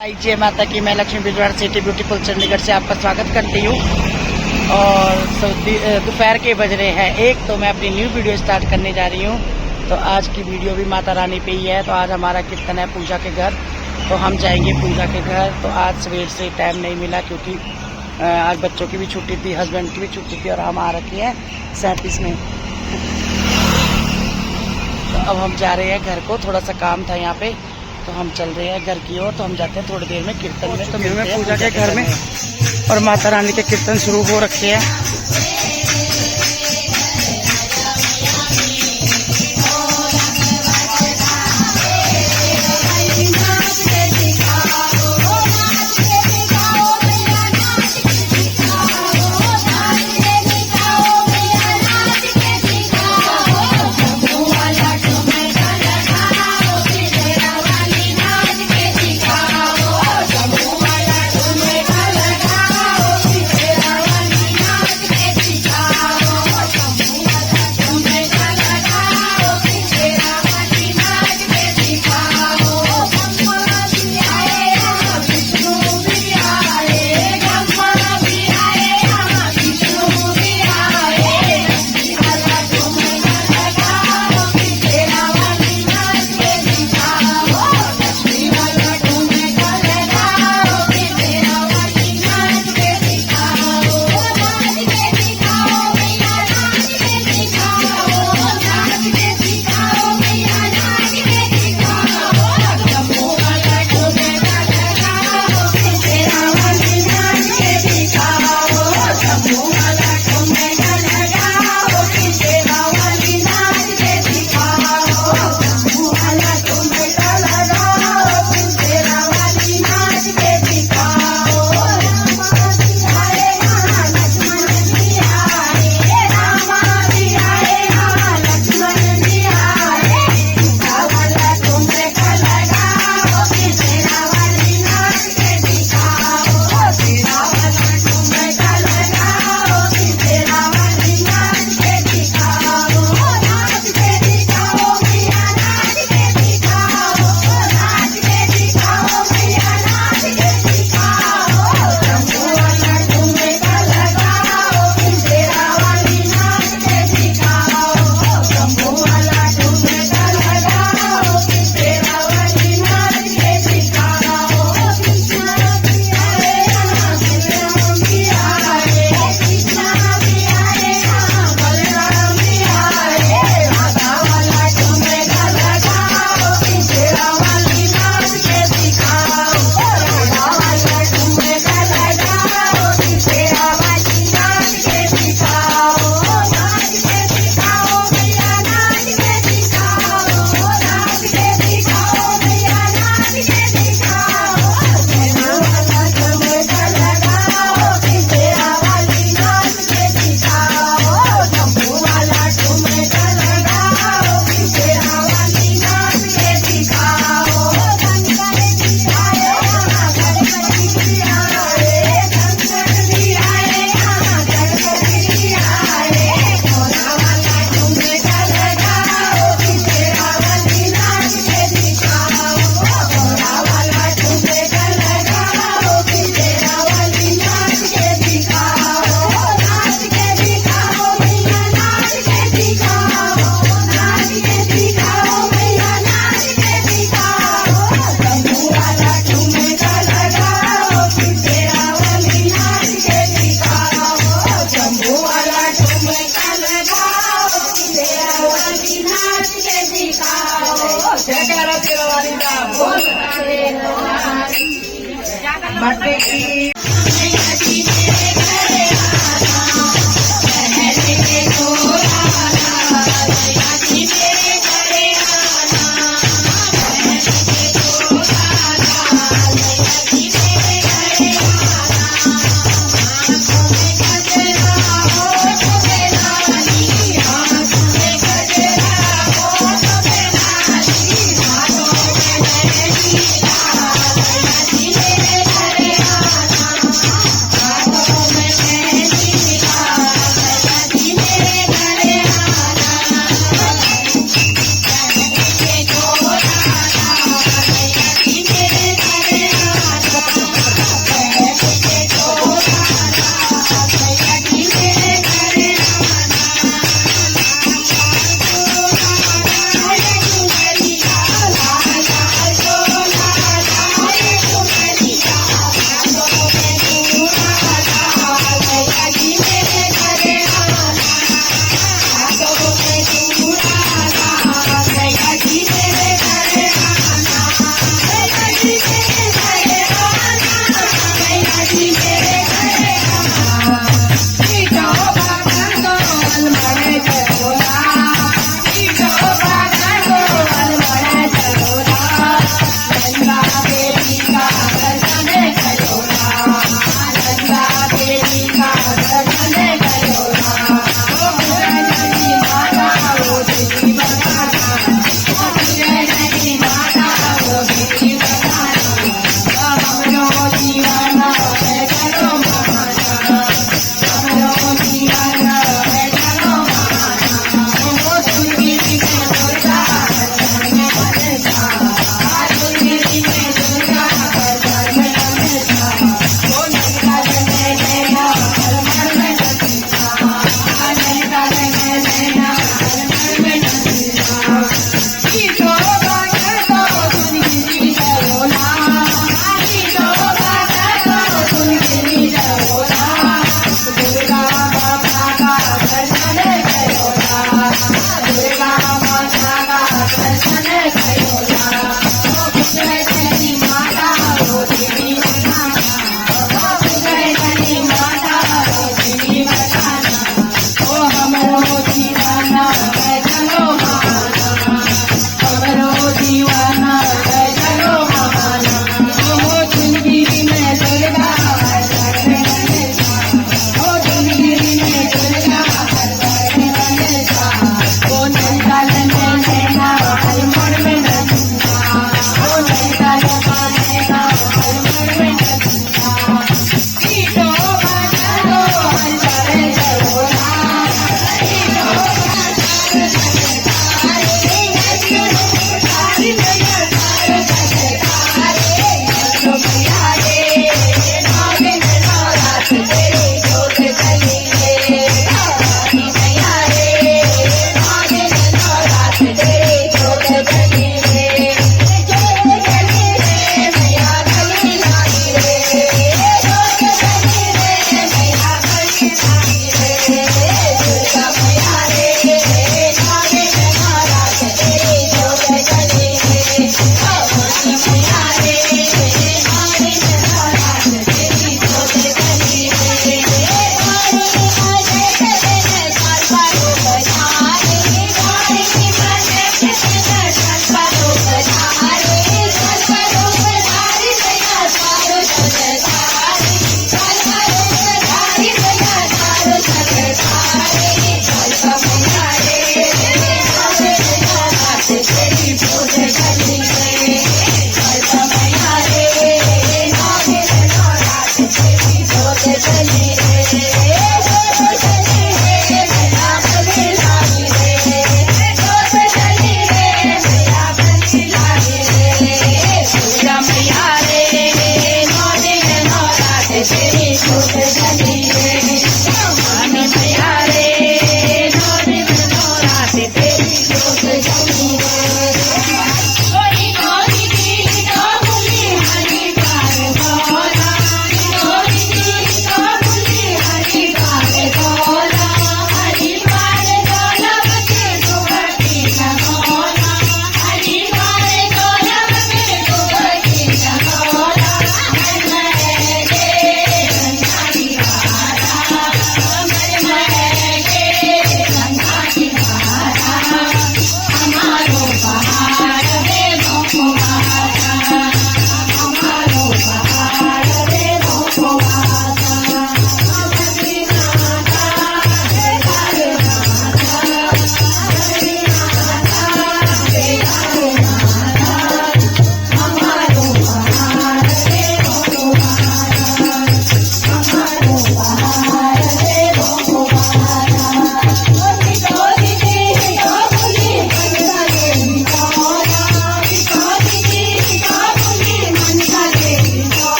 जय माता की। मैं लक्ष्मी बिजवाड़ सिटी ब्यूटीफुल चंडीगढ़ से आपका स्वागत करती हूँ। और दोपहर के बज रहे हैं 1, तो मैं अपनी न्यू वीडियो स्टार्ट करने जा रही हूँ। तो आज की वीडियो भी माता रानी पे ही है। तो आज हमारा कीर्तन है पूजा के घर, तो हम जाएंगे पूजा के घर। तो आज सवेर से टाइम नहीं मिला क्योंकि आज बच्चों की भी छुट्टी थी, हस्बैंड की भी छुट्टी थी और हम आ रखे हैं 37 में। तो अब हम जा रहे हैं घर को, थोड़ा सा काम था यहाँ पे, तो हम चल रहे हैं घर की ओर। तो हम जाते हैं थोड़ी देर में कीर्तन में। तो मिलते हैं पूजा के घर में और माता रानी के कीर्तन शुरू हो रखे हैं।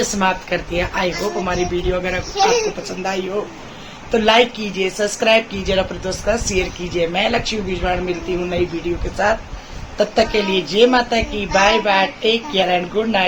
समाप्त करती है। आई होप हमारी वीडियो अगर आपको पसंद आई हो तो लाइक कीजिए, सब्सक्राइब कीजिए और अपने दोस्त का शेयर कीजिए। मैं लक्ष्मी बिजवाड़ मिलती हूँ नई वीडियो के साथ। तब तक के लिए जय माता की, bye bye, take care and good night.